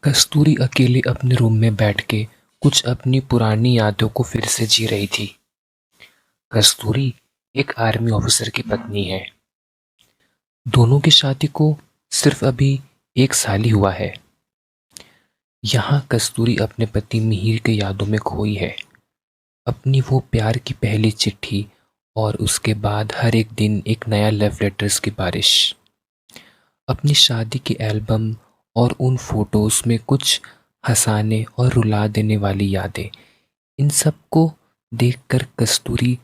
कस्तूरी अकेले अपने रूम में बैठ के कुछ अपनी पुरानी यादों को फिर से जी रही थी। कस्तूरी एक आर्मी ऑफिसर की पत्नी है। दोनों की शादी को सिर्फ अभी 1 साल ही हुआ है। यहाँ कस्तूरी अपने पति मिहिर के यादों में खोई है। अपनी वो प्यार की पहली चिट्ठी और उसके बाद हर एक दिन एक नया लव लेटर्स की बारिश। अपनी शादी की एल्बम और उन फोटोज में कुछ हंसाने और रुला देने वाली यादें। इन सब को देखकर कस्तूरी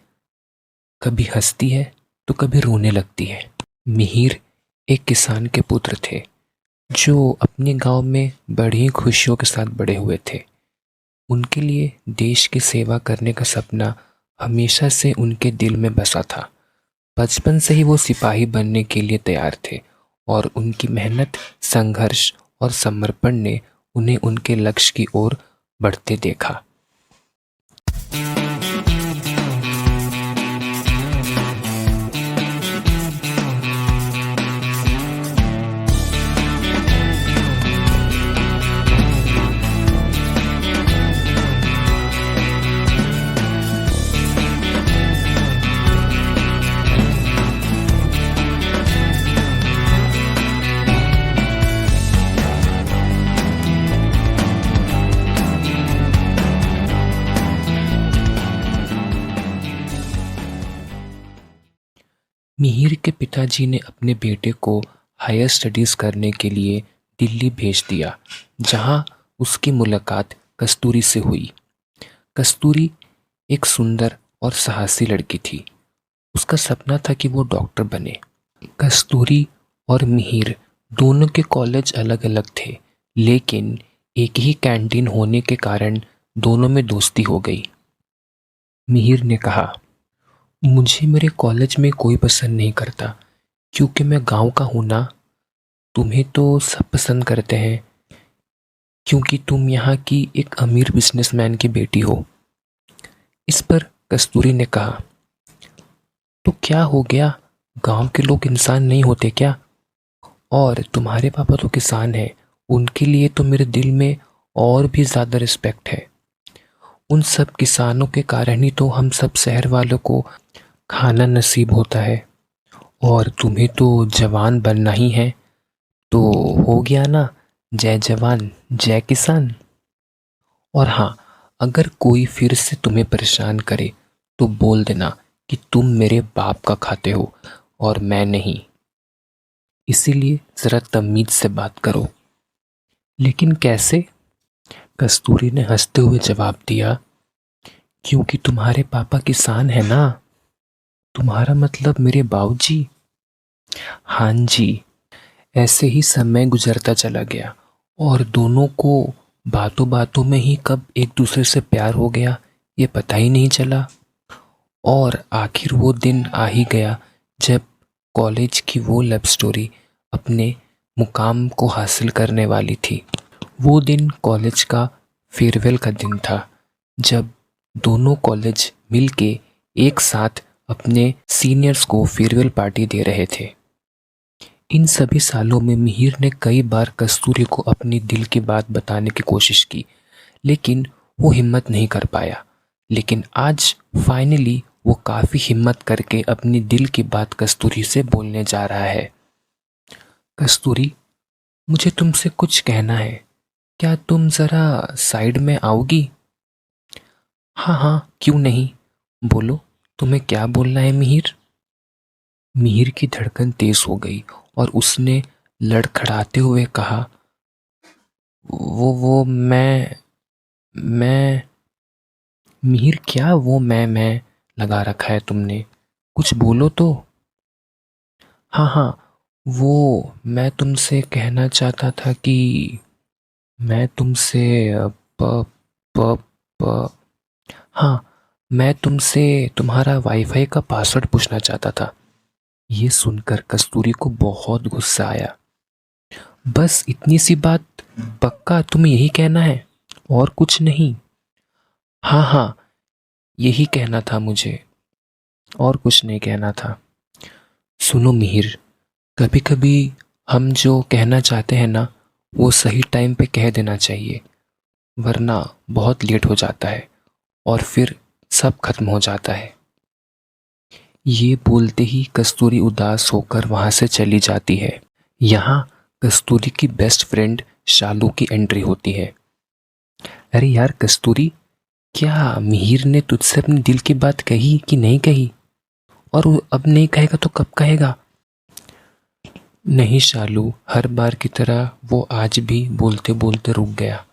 कभी हंसती है तो कभी रोने लगती है। मिहिर एक किसान के पुत्र थे जो अपने गांव में बड़ी खुशियों के साथ बड़े हुए थे। उनके लिए देश की सेवा करने का सपना हमेशा से उनके दिल में बसा था। बचपन से ही वो सिपाही बनने के लिए तैयार थे और उनकी मेहनत, संघर्ष और समर्पण ने उन्हें उनके लक्ष्य की ओर बढ़ते देखा। मिहिर के पिताजी ने अपने बेटे को हायर स्टडीज करने के लिए दिल्ली भेज दिया, जहां उसकी मुलाकात कस्तूरी से हुई। कस्तूरी एक सुंदर और साहसी लड़की थी। उसका सपना था कि वो डॉक्टर बने। कस्तूरी और मिहिर दोनों के कॉलेज अलग अलग थे, लेकिन एक ही कैंटीन होने के कारण दोनों में दोस्ती हो गई। मिहिर ने कहा, मुझे मेरे कॉलेज में कोई पसंद नहीं करता क्योंकि मैं गांव का हूं ना। तुम्हें तो सब पसंद करते हैं क्योंकि तुम यहाँ की एक अमीर बिजनेसमैन की बेटी हो। इस पर कस्तूरी ने कहा, तो क्या हो गया, गांव के लोग इंसान नहीं होते क्या? और तुम्हारे पापा तो किसान हैं, उनके लिए तो मेरे दिल में और भी ज़्यादा रिस्पेक्ट है। उन सब किसानों के कारण ही तो हम सब शहर वालों को खाना नसीब होता है। और तुम्हें तो जवान बनना ही है, तो हो गया ना, जय जवान जय किसान। और हाँ, अगर कोई फिर से तुम्हें परेशान करे तो बोल देना कि तुम मेरे बाप का खाते हो और मैं नहीं। इसीलिए ज़रा तमीज से बात करो। लेकिन कैसे? कस्तूरी ने हंसते हुए जवाब दिया, क्योंकि तुम्हारे पापा किसान है ना। तुम्हारा मतलब मेरे बाबूजी? हाँ जी। ऐसे ही समय गुजरता चला गया और दोनों को बातों बातों में ही कब एक दूसरे से प्यार हो गया ये पता ही नहीं चला। और आखिर वो दिन आ ही गया जब कॉलेज की वो लव स्टोरी अपने मुकाम को हासिल करने वाली थी। वो दिन कॉलेज का फेयरवेल का दिन था, जब दोनों कॉलेज मिलके एक साथ अपने सीनियर्स को फेयरवेल पार्टी दे रहे थे। इन सभी सालों में मिहिर ने कई बार कस्तूरी को अपनी दिल की बात बताने की कोशिश की, लेकिन वो हिम्मत नहीं कर पाया। लेकिन आज फाइनली वो काफी हिम्मत करके अपनी दिल की बात कस्तूरी से बोलने जा रहा है। कस्तूरी, मुझे तुमसे कुछ कहना है, क्या तुम जरा साइड में आओगी? हाँ हाँ, क्यों नहीं, बोलो, तुम्हें क्या बोलना है मिहिर? मिहिर की धड़कन तेज हो गई और उसने लड़खड़ाते हुए कहा, वो मैं। मिहिर, क्या वो मैं लगा रखा है तुमने? कुछ बोलो तो। हाँ हाँ, वो मैं तुमसे कहना चाहता था कि मैं तुमसे प प प हाँ, मैं तुमसे तुम्हारा वाईफाई का पासवर्ड पूछना चाहता था। ये सुनकर कस्तूरी को बहुत गुस्सा आया। बस इतनी सी बात? पक्का तुम्हें यही कहना है और कुछ नहीं? हाँ हाँ, यही कहना था मुझे, और कुछ नहीं कहना था। सुनो मिहिर, कभी कभी हम जो कहना चाहते हैं ना, वो सही टाइम पे कह देना चाहिए, वरना बहुत लेट हो जाता है और फिर सब खत्म हो जाता है। ये बोलते ही कस्तूरी उदास होकर वहां से चली जाती है। यहाँ कस्तूरी की बेस्ट फ्रेंड शालू की एंट्री होती है। अरे यार कस्तूरी, क्या मिहिर ने तुझसे अपने दिल की बात कही कि नहीं कही? और वो अब नहीं कहेगा तो कब कहेगा? नहीं शालू, हर बार की तरह वो आज भी बोलते बोलते रुक गया।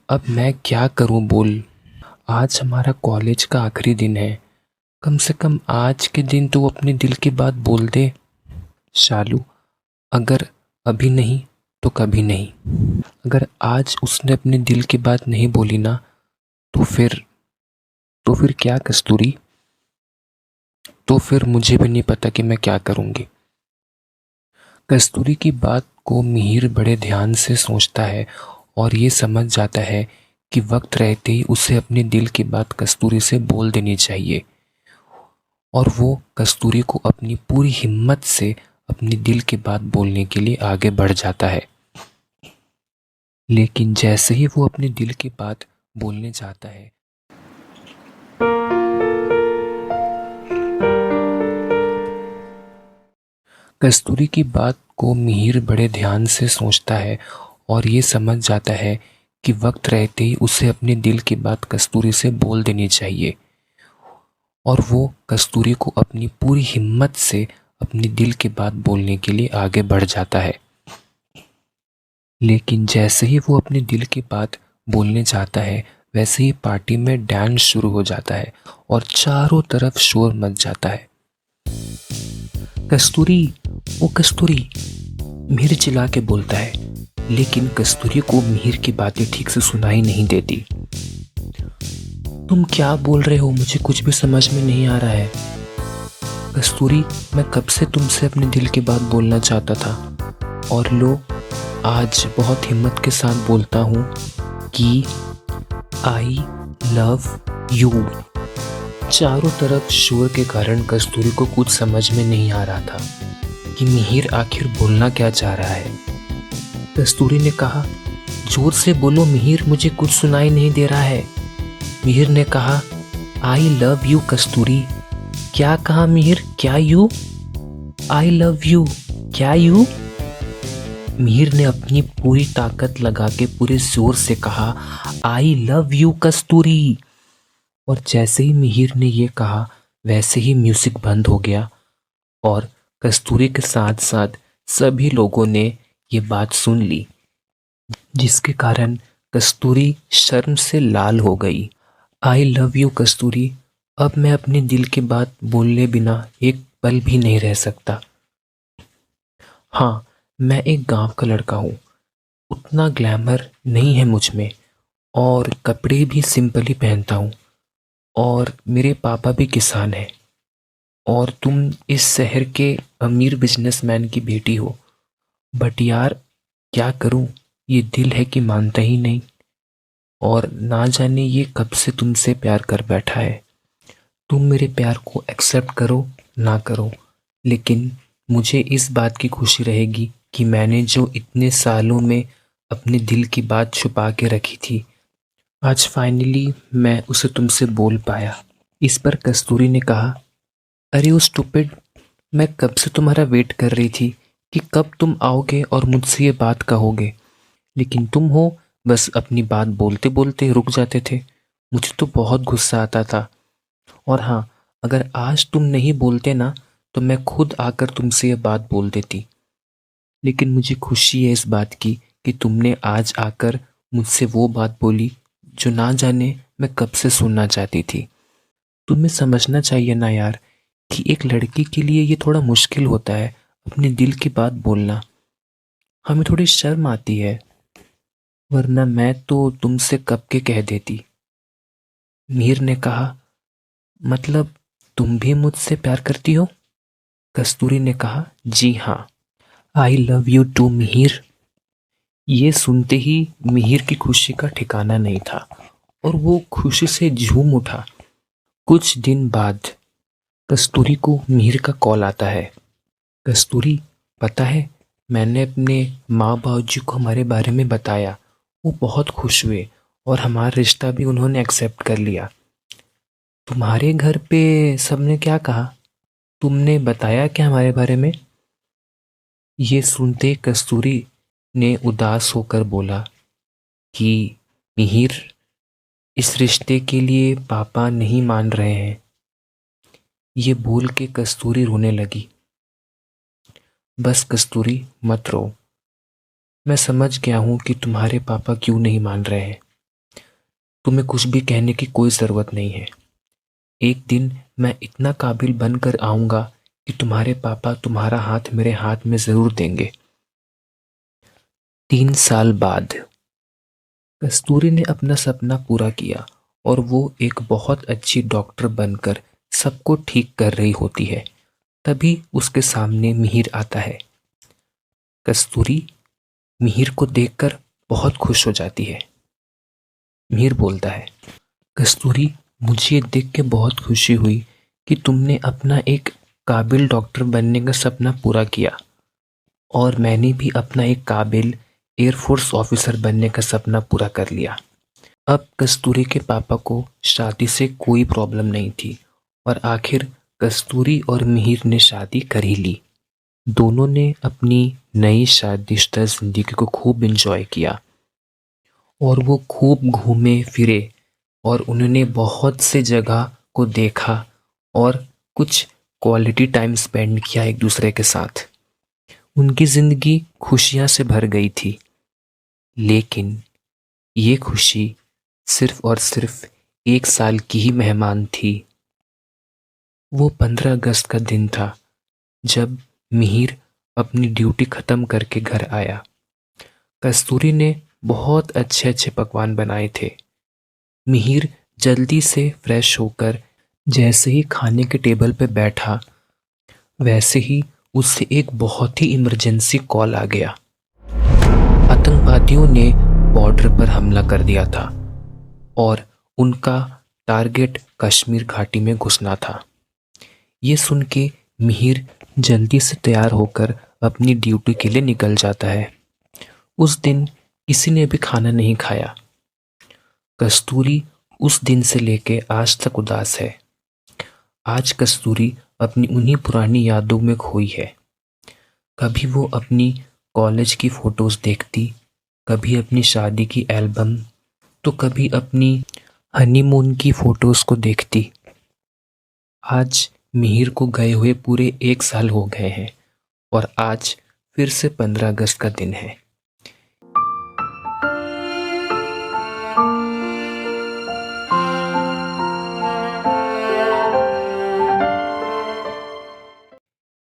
अब मैं क्या करूं बोल। आज हमारा कॉलेज का आखिरी दिन है, कम से कम आज के दिन तो वो अपने दिल की बात बोल दे। शालू, अगर अभी नहीं तो कभी नहीं। अगर आज उसने अपने दिल की बात नहीं बोली ना, तो फिर क्या कस्तूरी? तो फिर मुझे भी नहीं पता कि मैं क्या करूंगी। कस्तूरी की बात को मिहिर बड़े ध्यान से सोचता है और ये समझ जाता है कि वक्त रहते ही उसे अपने दिल की बात कस्तूरी से बोल देनी चाहिए। और वो कस्तूरी को अपनी पूरी हिम्मत से अपनी दिल की बात बोलने के लिए आगे बढ़ जाता है। लेकिन जैसे ही वो अपने दिल की बात बोलने जाता है, कस्तूरी की बात को मिहिर बड़े ध्यान से सोचता है और ये समझ जाता है कि वक्त रहते ही उसे अपने दिल की बात कस्तूरी से बोल देनी चाहिए। और वो कस्तूरी को अपनी पूरी हिम्मत से अपनी दिल की बात बोलने के लिए आगे बढ़ जाता है। लेकिन जैसे ही वो अपने दिल की बात बोलने जाता है, वैसे ही पार्टी में डांस शुरू हो जाता है और चारों तरफ शोर मच जाता है। कस्तूरी, ओ कस्तूरी, मिहिर चिल्ला के बोलता है, लेकिन कस्तूरी को मिहिर की बातें ठीक से सुनाई नहीं देती। तुम क्या बोल रहे हो? मुझे कुछ भी समझ में नहीं आ रहा है। कस्तूरी, मैं कब से तुमसे अपने दिल की बात बोलना चाहता था और लो आज बहुत हिम्मत के साथ बोलता हूँ कि आई लव यू। चारों तरफ शोर के कारण कस्तूरी को कुछ समझ में नहीं आ रहा था कि मिहिर आखिर बोलना क्या चाह रहा है। कस्तूरी ने कहा, जोर से बोलो मिहिर, मुझे कुछ सुनाई नहीं दे रहा है। मिहिर ने कहा, आई लव यू कस्तूरी। क्या कहा मिहिर? क्या यू? I love you. क्या यू? मिहिर ने अपनी पूरी ताकत लगा के पूरे जोर से कहा, आई लव यू कस्तूरी। और जैसे ही मिहिर ने ये कहा, वैसे ही म्यूजिक बंद हो गया और कस्तूरी के साथ साथ सभी लोगों ने ये बात सुन ली, जिसके कारण कस्तूरी शर्म से लाल हो गई। आई लव यू कस्तूरी, अब मैं अपने दिल की बात बोलने बिना एक पल भी नहीं रह सकता। हाँ, मैं एक गांव का लड़का हूँ, उतना ग्लैमर नहीं है मुझ में और कपड़े भी सिंपल ही पहनता हूँ और मेरे पापा भी किसान हैं और तुम इस शहर के अमीर बिजनेसमैन की बेटी हो। बट यार क्या करूँ, ये दिल है कि मानता ही नहीं और ना जाने ये कब से तुमसे प्यार कर बैठा है। तुम मेरे प्यार को एक्सेप्ट करो ना करो, लेकिन मुझे इस बात की खुशी रहेगी कि मैंने जो इतने सालों में अपने दिल की बात छुपा के रखी थी, आज फाइनली मैं उसे तुमसे बोल पाया। इस पर कस्तूरी ने कहा, अरे उस स्टूपिड, मैं कब से तुम्हारा वेट कर रही थी कि कब तुम आओगे और मुझसे ये बात कहोगे, लेकिन तुम हो बस अपनी बात बोलते बोलते रुक जाते थे। मुझे तो बहुत गुस्सा आता था। और हाँ, अगर आज तुम नहीं बोलते ना तो मैं खुद आकर तुमसे ये बात बोल देती। लेकिन मुझे खुशी है इस बात की कि तुमने आज आकर मुझसे वो बात बोली जो ना जाने मैं कब से सुनना चाहती थी। तुम्हें समझना चाहिए ना यार कि एक लड़की के लिए ये थोड़ा मुश्किल होता है अपने दिल की बात बोलना। हमें थोड़ी शर्म आती है, वरना मैं तो तुमसे कब के कह देती। मीर ने कहा, मतलब तुम भी मुझसे प्यार करती हो? कस्तूरी ने कहा, जी हाँ, I love you too Mihir. ये सुनते ही मिहिर की खुशी का ठिकाना नहीं था और वो खुशी से झूम उठा। कुछ दिन बाद कस्तूरी को मिहिर का कॉल आता है। कस्तूरी, पता है मैंने अपने माँ बाबूजी को हमारे बारे में बताया। वो बहुत खुश हुए और हमारा रिश्ता भी उन्होंने एक्सेप्ट कर लिया। तुम्हारे घर पे सबने क्या कहा? तुमने बताया क्या हमारे बारे में? ये सुनते कस्तूरी ने उदास होकर बोला कि मिहिर, इस रिश्ते के लिए पापा नहीं मान रहे हैं। ये बोल के कस्तूरी रोने लगी। बस कस्तूरी, मत रो। मैं समझ गया हूं कि तुम्हारे पापा क्यों नहीं मान रहे हैं। तुम्हें कुछ भी कहने की कोई ज़रूरत नहीं है। एक दिन मैं इतना काबिल बनकर आऊंगा कि तुम्हारे पापा तुम्हारा हाथ मेरे हाथ में ज़रूर देंगे। 3 साल बाद कस्तूरी ने अपना सपना पूरा किया और वो एक बहुत अच्छी डॉक्टर बनकर सबको ठीक कर रही होती है। तभी उसके सामने मिहिर आता है। कस्तूरी मिहिर को देखकर बहुत खुश हो जाती है। मिहिर बोलता है, कस्तूरी, मुझे ये देख के बहुत खुशी हुई कि तुमने अपना एक काबिल डॉक्टर बनने का सपना पूरा किया और मैंने भी अपना एक काबिल एयरफोर्स ऑफिसर बनने का सपना पूरा कर लिया। अब कस्तूरी के पापा को शादी से कोई प्रॉब्लम नहीं थी और आखिर कस्तूरी और मिहिर ने शादी कर ही ली। दोनों ने अपनी नई शादीशुदा जिंदगी को खूब एंजॉय किया और वो खूब घूमे फिरे और उन्होंने बहुत से जगह को देखा और कुछ क्वालिटी टाइम स्पेंड किया एक दूसरे के साथ। उनकी जिंदगी खुशियां से भर गई थी, लेकिन ये खुशी सिर्फ और सिर्फ 1 साल की ही मेहमान थी। वो 15 अगस्त का दिन था जब मिहिर अपनी ड्यूटी खत्म करके घर आया। कस्तूरी ने बहुत अच्छे अच्छे पकवान बनाए थे। मिहिर जल्दी से फ्रेश होकर जैसे ही खाने के टेबल पे बैठा, वैसे ही उससे एक बहुत ही इमरजेंसी कॉल आ गया। आतंकवादियों ने बॉर्डर पर हमला कर दिया था और उनका टारगेट कश्मीर घाटी में घुसना था। ये सुन के मिहिर जल्दी से तैयार होकर अपनी ड्यूटी के लिए निकल जाता है। उस दिन किसी ने भी खाना नहीं खाया। कस्तूरी उस दिन से लेके आज तक उदास है। आज कस्तूरी अपनी उन्हीं पुरानी यादों में खोई है। कभी वो अपनी कॉलेज की फोटोज देखती, कभी अपनी शादी की एल्बम, तो कभी अपनी हनीमून की फोटोज को देखती। आज मिहिर को गए हुए पूरे 1 साल हो गए हैं और आज फिर से 15 अगस्त का दिन है।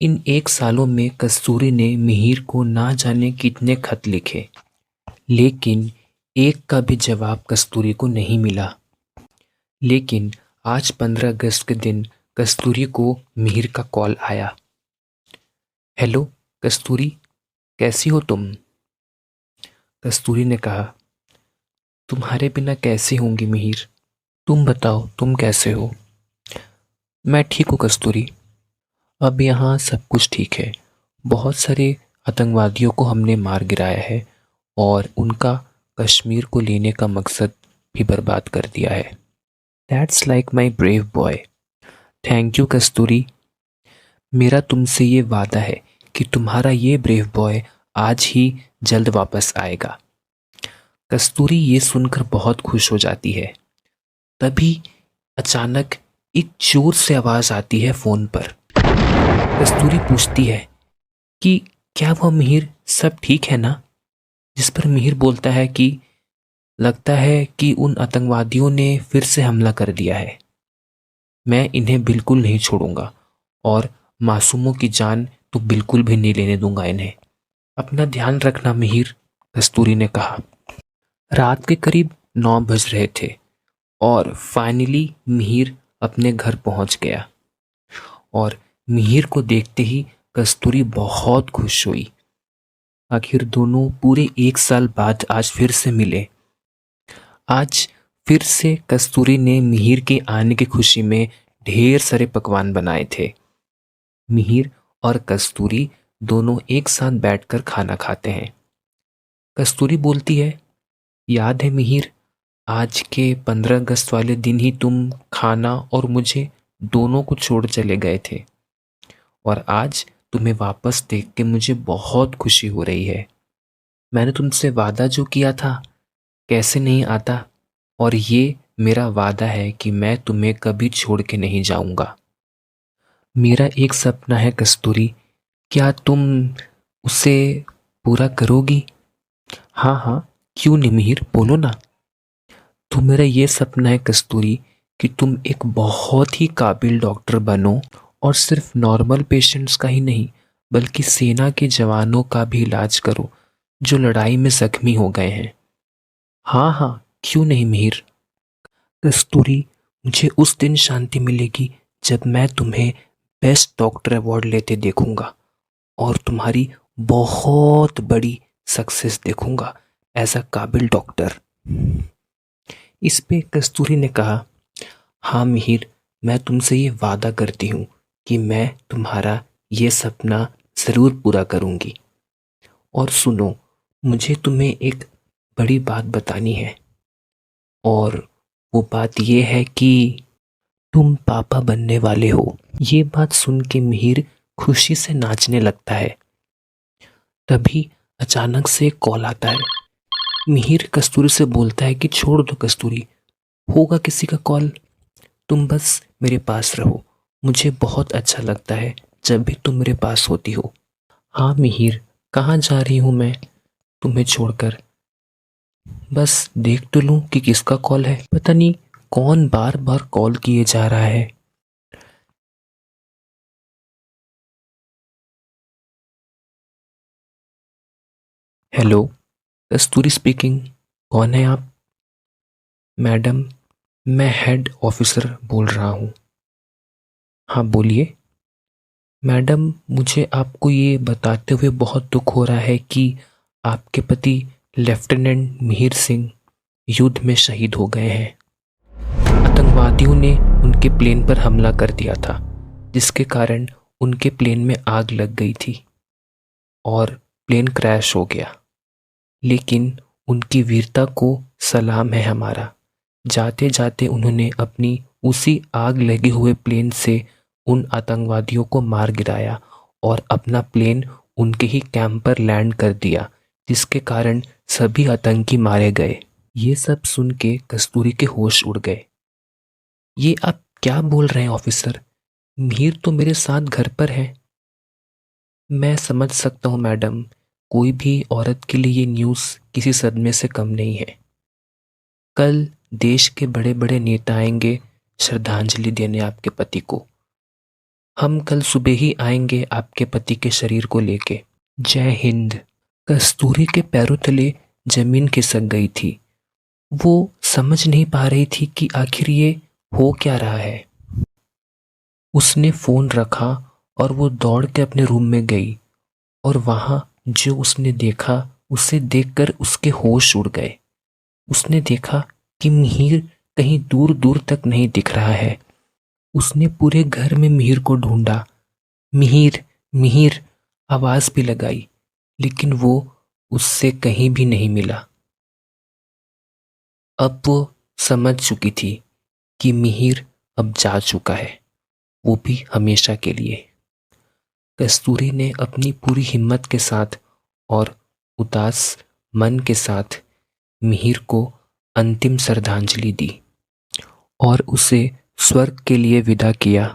इन 1 सालों में कस्तूरी ने मिहिर को ना जाने कितने खत लिखे, लेकिन एक का भी जवाब कस्तूरी को नहीं मिला। लेकिन आज 15 अगस्त के दिन कस्तूरी को मिहिर का कॉल आया। हेलो कस्तूरी, कैसी हो तुम? कस्तूरी ने कहा, तुम्हारे बिना कैसे होंगी मिहिर? तुम बताओ, तुम कैसे हो? मैं ठीक हूँ कस्तूरी। अब यहाँ सब कुछ ठीक है। बहुत सारे आतंकवादियों को हमने मार गिराया है और उनका कश्मीर को लेने का मकसद भी बर्बाद कर दिया है। That's like my brave boy. Thank you Kasturi. मेरा तुमसे ये वादा है कि तुम्हारा ये ब्रेव बॉय आज ही जल्द वापस आएगा। कस्तूरी ये सुनकर बहुत खुश हो जाती है। तभी अचानक एक जोर से आवाज आती है फोन पर। कस्तूरी पूछती है कि क्या वह मिहिर सब ठीक है ना? जिस पर मिहिर बोलता है कि लगता है कि उन आतंकवादियों ने फिर से हमला कर दिया है। मैं इन्हें बिल्कुल नहीं छोड़ूंगा और मासूमों की जान तो बिल्कुल भी नहीं लेने दूंगा इन्हें। अपना ध्यान रखना मिहिर, कस्तूरी ने कहा। रात के करीब 9 बज रहे थे और फाइनली मिहिर अपने घर पहुंच गया और मिहिर को देखते ही कस्तूरी बहुत खुश हुई। आखिर दोनों पूरे 1 साल बाद आज फिर से मिले। आज फिर से कस्तूरी ने मिहिर के आने की खुशी में ढेर सारे पकवान बनाए थे। मिहिर और कस्तूरी दोनों एक साथ बैठकर खाना खाते हैं। कस्तूरी बोलती है, याद है मिहिर, आज के 15 अगस्त वाले दिन ही तुम खाना और मुझे दोनों को छोड़ चले गए थे, और आज तुम्हें वापस देख के मुझे बहुत खुशी हो रही है। मैंने तुमसे वादा जो किया था कैसे नहीं आता, और ये मेरा वादा है कि मैं तुम्हें कभी छोड़ के नहीं जाऊंगा। मेरा एक सपना है कस्तूरी, क्या तुम उसे पूरा करोगी? हाँ हाँ, क्यों नहीं मिहिर, बोलो ना। तो मेरा ये सपना है कस्तूरी कि तुम एक बहुत ही काबिल डॉक्टर बनो, और सिर्फ नॉर्मल पेशेंट्स का ही नहीं बल्कि सेना के जवानों का भी इलाज करो जो लड़ाई में जख्मी हो गए हैं। हाँ हाँ, क्यों नहीं मिहिर। कस्तूरी, मुझे उस दिन शांति मिलेगी जब मैं तुम्हें बेस्ट डॉक्टर अवार्ड लेते देखूंगा और तुम्हारी बहुत बड़ी सक्सेस देखूंगा एज अ काबिल डॉक्टर। इस पे कस्तूरी ने कहा, हाँ मिहिर, मैं तुमसे ये वादा करती हूँ कि मैं तुम्हारा ये सपना ज़रूर पूरा करूँगी। और सुनो, मुझे तुम्हें एक बड़ी बात बतानी है, और वो बात ये है कि तुम पापा बनने वाले हो। ये बात सुन के मिहिर खुशी से नाचने लगता है। तभी अचानक से एक कॉल आता है। मिहिर कस्तूरी से बोलता है कि छोड़ दो कस्तूरी, होगा किसी का कॉल, तुम बस मेरे पास रहो, मुझे बहुत अच्छा लगता है जब भी तुम मेरे पास होती हो। हाँ मिहिर, कहाँ जा रही हूँ मैं तुम्हें छोड़कर? बस देख तो लूं कि किसका कॉल है, पता नहीं कौन बार बार कॉल किए जा रहा है। हेलो, कस्तूरी स्पीकिंग। कौन है आप? मैडम, मैं हेड ऑफिसर बोल रहा हूँ। हाँ बोलिए। मैडम, मुझे आपको ये बताते हुए बहुत दुख हो रहा है कि आपके पति लेफ्टिनेंट मिहिर सिंह युद्ध में शहीद हो गए हैं। आतंकवादियों ने उनके प्लेन पर हमला कर दिया था, जिसके कारण उनके प्लेन में आग लग गई थी और प्लेन क्रैश हो गया। लेकिन उनकी वीरता को सलाम है हमारा। जाते जाते उन्होंने अपनी उसी आग लगे हुए प्लेन से उन आतंकवादियों को मार गिराया और अपना प्लेन उनके ही कैंप पर लैंड कर दिया, जिसके कारण सभी आतंकी मारे गए। ये सब सुन के कस्तूरी के होश उड़ गए। ये आप क्या बोल रहे हैं ऑफिसर? मीर तो मेरे साथ घर पर है। मैं समझ सकता हूँ मैडम, कोई भी औरत के लिए ये न्यूज़ किसी सदमे से कम नहीं है। कल देश के बड़े बड़े नेता आएंगे श्रद्धांजलि देने आपके पति को। हम कल सुबह ही आएंगे आपके पति के शरीर को लेके। जय हिंद। कस्तूरी के पैरों तले जमीन खिसक गई थी। वो समझ नहीं पा रही थी कि आखिर ये हो क्या रहा है। उसने फोन रखा और वो दौड़ के अपने रूम में गई, और वहां जो उसने देखा उसे देखकर उसके होश उड़ गए। उसने देखा कि मिहिर कहीं दूर दूर तक नहीं दिख रहा है। उसने पूरे घर में मिहिर को ढूंढा। मिहिर, मिहिर आवाज भी लगाई, लेकिन वो उससे कहीं भी नहीं मिला। अब वो समझ चुकी थी कि मिहिर अब जा चुका है, वो भी हमेशा के लिए। कस्तूरी ने अपनी पूरी हिम्मत के साथ और उदास मन के साथ मिहिर को अंतिम श्रद्धांजलि दी और उसे स्वर्ग के लिए विदा किया।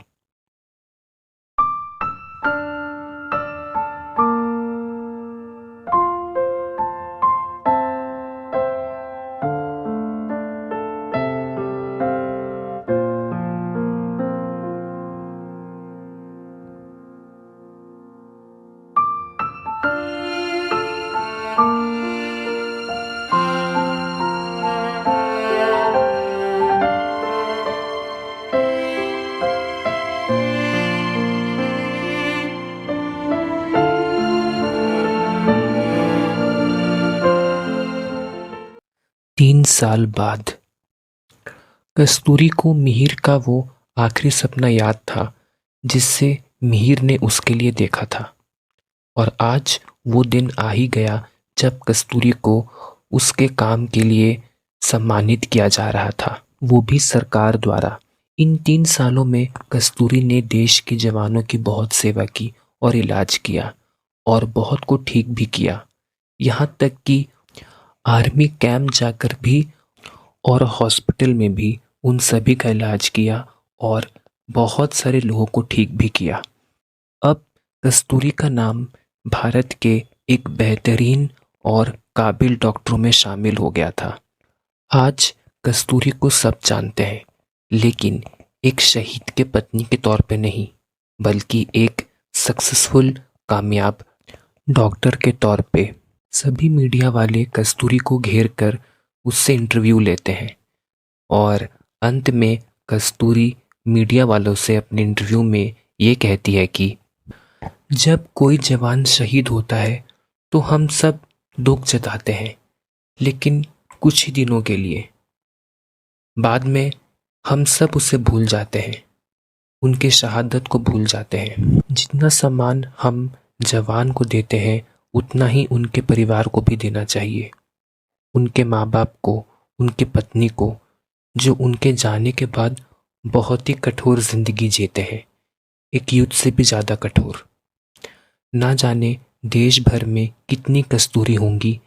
तीन साल बाद कस्तूरी को मिहिर का वो आखिरी सपना याद था जिससे मिहिर ने उसके लिए देखा था। और आज वो दिन आ ही गया जब कस्तूरी को उसके काम के लिए सम्मानित किया जा रहा था, वो भी सरकार द्वारा। इन 3 सालों में कस्तूरी ने देश के जवानों की बहुत सेवा की और इलाज किया और बहुत को ठीक भी किया। यहाँ तक कि आर्मी कैंप जाकर भी और हॉस्पिटल में भी उन सभी का इलाज किया और बहुत सारे लोगों को ठीक भी किया। अब कस्तूरी का नाम भारत के एक बेहतरीन और काबिल डॉक्टरों में शामिल हो गया था। आज कस्तूरी को सब जानते हैं, लेकिन एक शहीद के पत्नी के तौर पे नहीं, बल्कि एक सक्सेसफुल कामयाब डॉक्टर के तौर पे। सभी मीडिया वाले कस्तूरी को घेर कर उससे इंटरव्यू लेते हैं और अंत में कस्तूरी मीडिया वालों से अपने इंटरव्यू में ये कहती है कि जब कोई जवान शहीद होता है तो हम सब दुख जताते हैं, लेकिन कुछ ही दिनों के लिए। बाद में हम सब उसे भूल जाते हैं, उनके शहादत को भूल जाते हैं। जितना सम्मान हम जवान को देते हैं उतना ही उनके परिवार को भी देना चाहिए, उनके माँ बाप को, उनकी पत्नी को, जो उनके जाने के बाद बहुत ही कठोर जिंदगी जीते हैं, एक युद्ध से भी ज़्यादा कठोर। ना जाने देश भर में कितनी कस्तूरी होंगी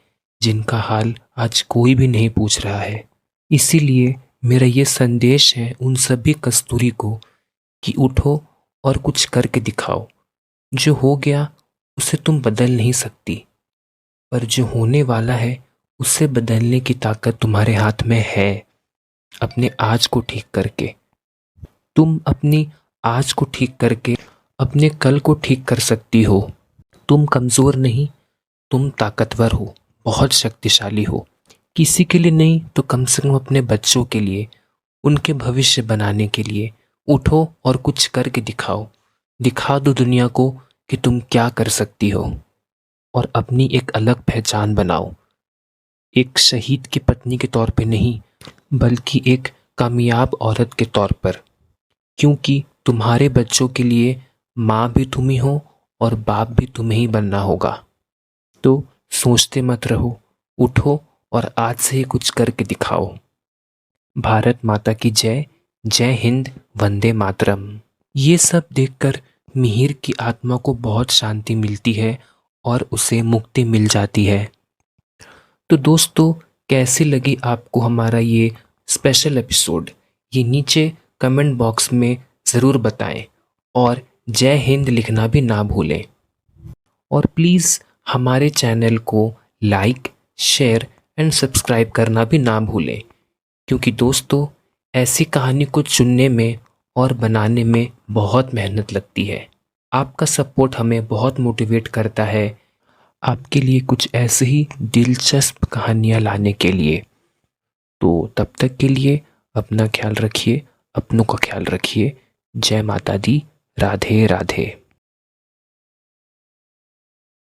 जिनका हाल आज कोई भी नहीं पूछ रहा है। इसीलिए मेरा ये संदेश है उन सभी कस्तूरी को कि उठो और कुछ करके दिखाओ। जो हो गया उसे तुम बदल नहीं सकती, पर जो होने वाला है उसे बदलने की ताकत तुम्हारे हाथ में है। अपने आज को ठीक करके तुम अपनी आज को ठीक करके अपने कल को ठीक कर सकती हो। तुम कमज़ोर नहीं, तुम ताकतवर हो, बहुत शक्तिशाली हो। किसी के लिए नहीं तो कम से कम अपने बच्चों के लिए, उनके भविष्य बनाने के लिए उठो और कुछ करके दिखाओ। दिखा दो दुनिया को कि तुम क्या कर सकती हो और अपनी एक अलग पहचान बनाओ। एक शहीद की पत्नी के तौर पे नहीं, बल्कि एक कामयाब औरत के तौर पर, क्योंकि तुम्हारे बच्चों के लिए माँ भी तुम ही हो और बाप भी तुम्हें ही बनना होगा। तो सोचते मत रहो, उठो और आज से ही कुछ करके दिखाओ। भारत माता की जय। जय हिंद, वंदे मातरम। ये सब देखकर मिहिर की आत्मा को बहुत शांति मिलती है और उसे मुक्ति मिल जाती है। तो दोस्तों, कैसी लगी आपको हमारा ये स्पेशल एपिसोड, ये नीचे कमेंट बॉक्स में ज़रूर बताएं और जय हिंद लिखना भी ना भूलें। और प्लीज़ हमारे चैनल को लाइक, शेयर एंड सब्सक्राइब करना भी ना भूलें, क्योंकि दोस्तों ऐसी कहानी को चुनने में और बनाने में बहुत मेहनत लगती है। आपका सपोर्ट हमें बहुत मोटिवेट करता है आपके लिए कुछ ऐसे ही दिलचस्प कहानियाँ लाने के लिए। तो तब तक के लिए अपना ख्याल रखिए, अपनों का ख्याल रखिए। जय माता दी। राधे राधे।